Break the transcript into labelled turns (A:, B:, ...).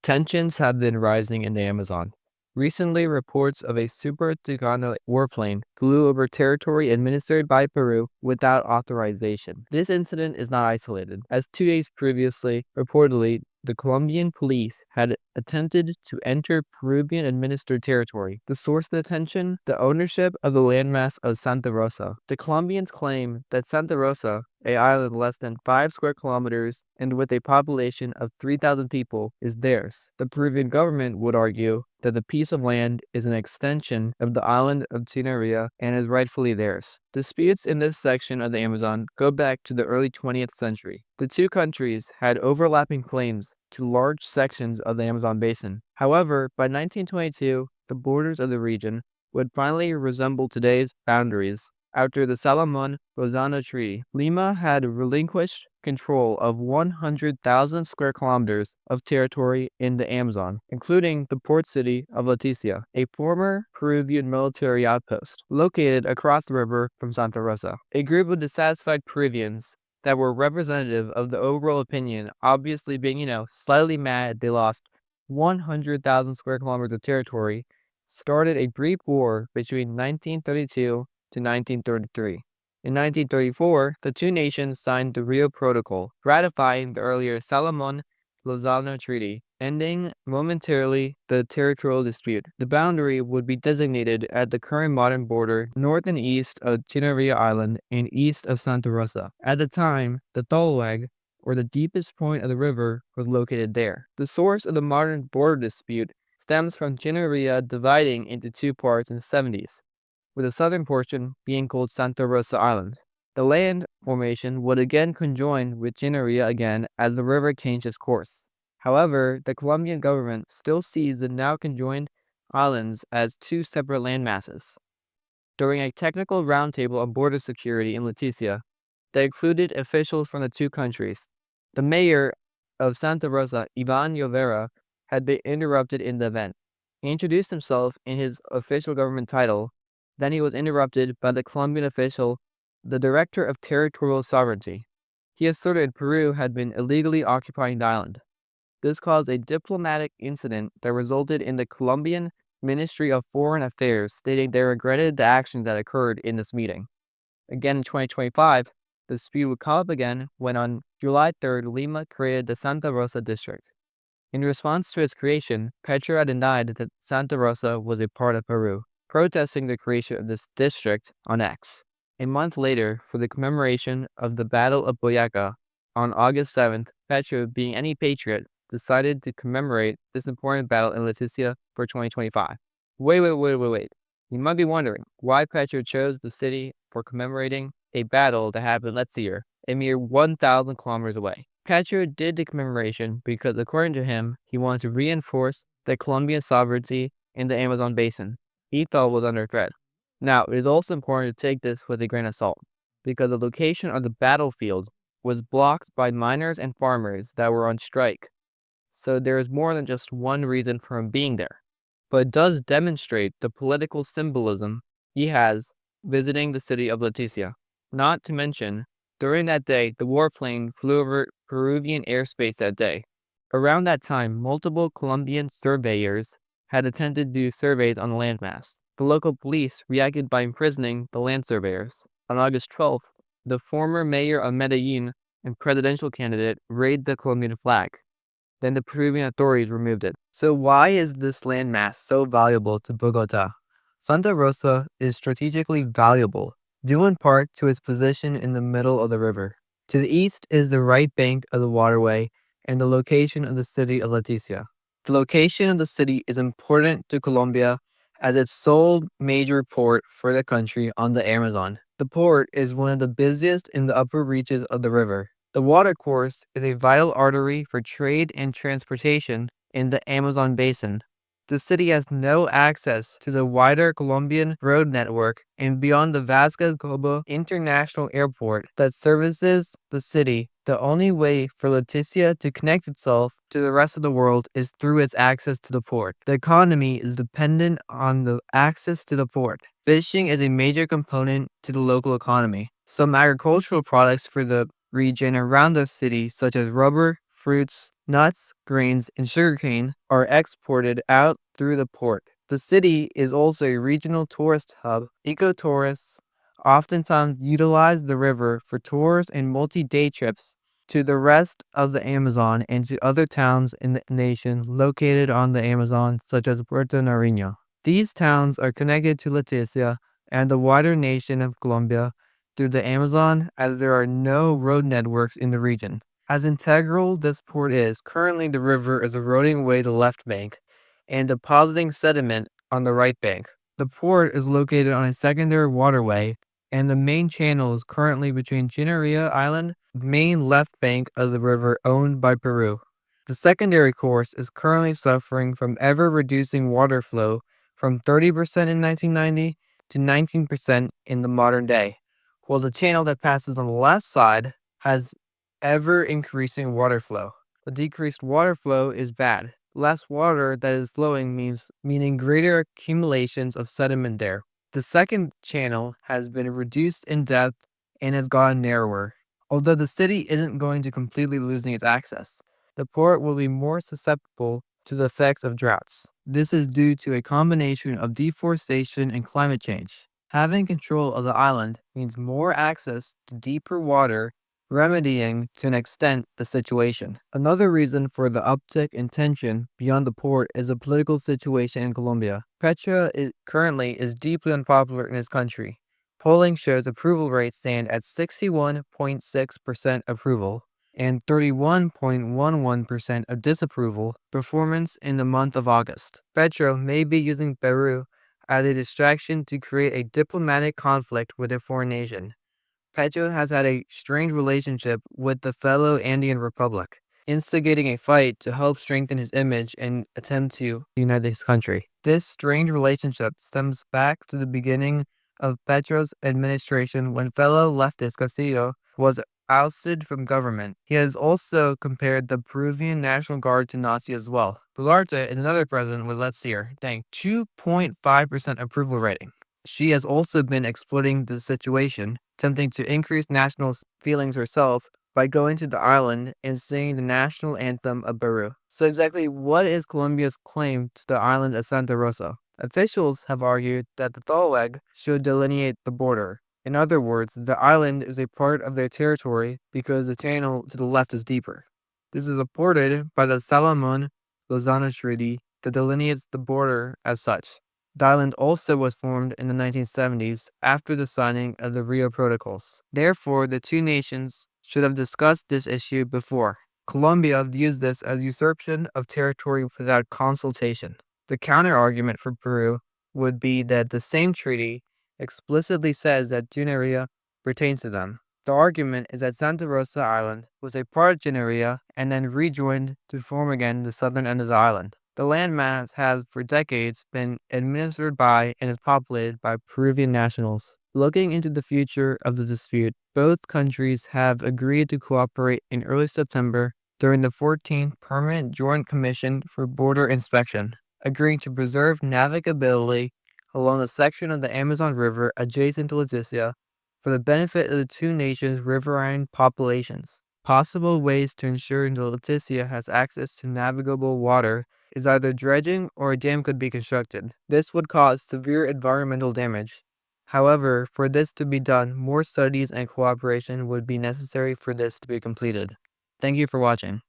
A: Tensions have been rising in the Amazon. Recently, reports of a Super Tucano warplane flew over territory administered by Peru without authorization. This incident is not isolated, as 2 days previously, reportedly, the Colombian police had attempted to enter Peruvian-administered territory. The source of the tension? The ownership of the landmass of Santa Rosa. The Colombians claim that Santa Rosa, an island less than 5 square kilometers and with a population of 3,000 people, is theirs. The Peruvian government would argue that the piece of land is an extension of the island of Tinaria and is rightfully theirs. Disputes in this section of the Amazon go back to the early 20th century. The two countries had overlapping claims to large sections of the Amazon basin. However, by 1922, the borders of the region would finally resemble today's boundaries. After the Salomon-Lozano Treaty, Lima had relinquished control of 100,000 square kilometers of territory in the Amazon, including the port city of Leticia, a former Peruvian military outpost located across the river from Santa Rosa. A group of dissatisfied Peruvians that were representative of the overall opinion, obviously being, slightly mad they lost 100,000 square kilometers of territory, started a brief war between 1932 to 1933. In 1934, the two nations signed the Rio Protocol, ratifying the earlier Salomon-Lozano Treaty, ending momentarily the territorial dispute. The boundary would be designated at the current modern border north and east of Tinaria Island and east of Santa Rosa. At the time, the Tolweg, or the deepest point of the river, was located there. The source of the modern border dispute stems from Tinaria dividing into two parts in the 70s. With the southern portion being called Santa Rosa Island. The land formation would again conjoin with Tinaria again as the river changed its course. However, the Colombian government still sees the now conjoined islands as two separate land masses. During a technical roundtable on border security in Leticia that included officials from the two countries, the mayor of Santa Rosa, Ivan Llovera, had been interrupted in the event. He introduced himself in his official government title. Then he was interrupted by the Colombian official, the Director of Territorial Sovereignty. He asserted Peru had been illegally occupying the island. This caused a diplomatic incident that resulted in the Colombian Ministry of Foreign Affairs stating they regretted the actions that occurred in this meeting. Again in 2025, the dispute would come up again when on July 3rd, Lima created the Santa Rosa district. In response to its creation, Petro denied that Santa Rosa was a part of Peru, protesting the creation of this district on X. A month later, for the commemoration of the Battle of Boyaca, on August 7th, Petro, being any patriot, decided to commemorate this important battle in Leticia for 2025. Wait. You might be wondering why Petro chose the city for commemorating a battle that happened, let's year, a mere 1,000 kilometers away. Petro did the commemoration because, according to him, he wanted to reinforce the Colombian sovereignty in the Amazon basin he thought was under threat. Now, it is also important to take this with a grain of salt, because the location of the battlefield was blocked by miners and farmers that were on strike. So there is more than just one reason for him being there. But it does demonstrate the political symbolism he has visiting the city of Leticia. Not to mention, during that day, the warplane flew over Peruvian airspace that day. Around that time, multiple Colombian surveyors had attempted to do surveys on the landmass. The local police reacted by imprisoning the land surveyors. On August 12th, the former mayor of Medellin and presidential candidate raised the Colombian flag. Then the Peruvian authorities removed it. So why is this landmass so valuable to Bogota? Santa Rosa is strategically valuable, due in part to its position in the middle of the river. To the east is the right bank of the waterway and the location of the city of Leticia. The location of the city is important to Colombia as its sole major port for the country on the Amazon. The port is one of the busiest in the upper reaches of the river. The watercourse is a vital artery for trade and transportation in the Amazon basin. The city has no access to the wider Colombian road network, and beyond the Vasco International Airport that services the city, the only way for Leticia to connect itself to the rest of the world is through its access to the port. The economy is dependent on the access to the port. Fishing is a major component to the local economy. Some agricultural products for the region around the city, such as rubber, fruits, nuts, grains, and sugarcane are exported out through the port. The city is also a regional tourist hub. Ecotourists oftentimes utilize the river for tours and multi-day trips to the rest of the Amazon and to other towns in the nation located on the Amazon, such as Puerto Nariño. These towns are connected to Leticia and the wider nation of Colombia through the Amazon, as there are no road networks in the region. As integral this port is, currently the river is eroding away the left bank and depositing sediment on the right bank. The port is located on a secondary waterway, and the main channel is currently between Chinarilla Island, main left bank of the river owned by Peru. The secondary course is currently suffering from ever-reducing water flow from 30% in 1990 to 19% in the modern day, while the channel that passes on the left side has ever-increasing water flow. The decreased water flow is bad. Less water that is flowing meaning greater accumulations of sediment there. The second channel has been reduced in depth and has gotten narrower. Although the city isn't going to completely losing its access, the port will be more susceptible to the effects of droughts. This is due to a combination of deforestation and climate change. Having control of the island means more access to deeper water, remedying to an extent the situation. Another reason for the uptick in tension beyond the port is the political situation in Colombia. Petro currently is deeply unpopular in his country. Polling shows approval rates stand at 61.6% approval and 31.11% of disapproval performance in the month of August. Petro may be using Peru as a distraction to create a diplomatic conflict with a foreign nation. Petro has had a strained relationship with the fellow Andean republic, instigating a fight to help strengthen his image and attempt to unite his country. This strained relationship stems back to the beginning of Petro's administration when fellow leftist Castillo was ousted from government. He has also compared the Peruvian National Guard to Nazi as well. Boluarte is another president with, let's see here, 2.5% approval rating. She has also been exploiting the situation, attempting to increase national feelings herself by going to the island and singing the national anthem of Peru. So exactly what is Colombia's claim to the island of Santa Rosa? Officials have argued that the thalweg should delineate the border. In other words, the island is a part of their territory because the channel to the left is deeper. This is supported by the Salomon-Lozano Treaty that delineates the border as such. The island also was formed in the 1970s after the signing of the Rio Protocols. Therefore, the two nations should have discussed this issue before. Colombia views this as usurpation of territory without consultation. The counter-argument for Peru would be that the same treaty explicitly says that Juneria pertains to them. The argument is that Santa Rosa Island was a part of Juneria and then rejoined to form again the southern end of the island. The landmass has for decades been administered by and is populated by Peruvian nationals. Looking into the future of the dispute, both countries have agreed to cooperate in early September during the 14th Permanent Joint Commission for Border Inspection, agreeing to preserve navigability along the section of the Amazon River adjacent to Leticia for the benefit of the two nations' riverine populations. Possible ways to ensure that Leticia has access to navigable water is either dredging or a dam could be constructed. This would cause severe environmental damage. However, for this to be done, more studies and cooperation would be necessary for this to be completed. Thank you for watching.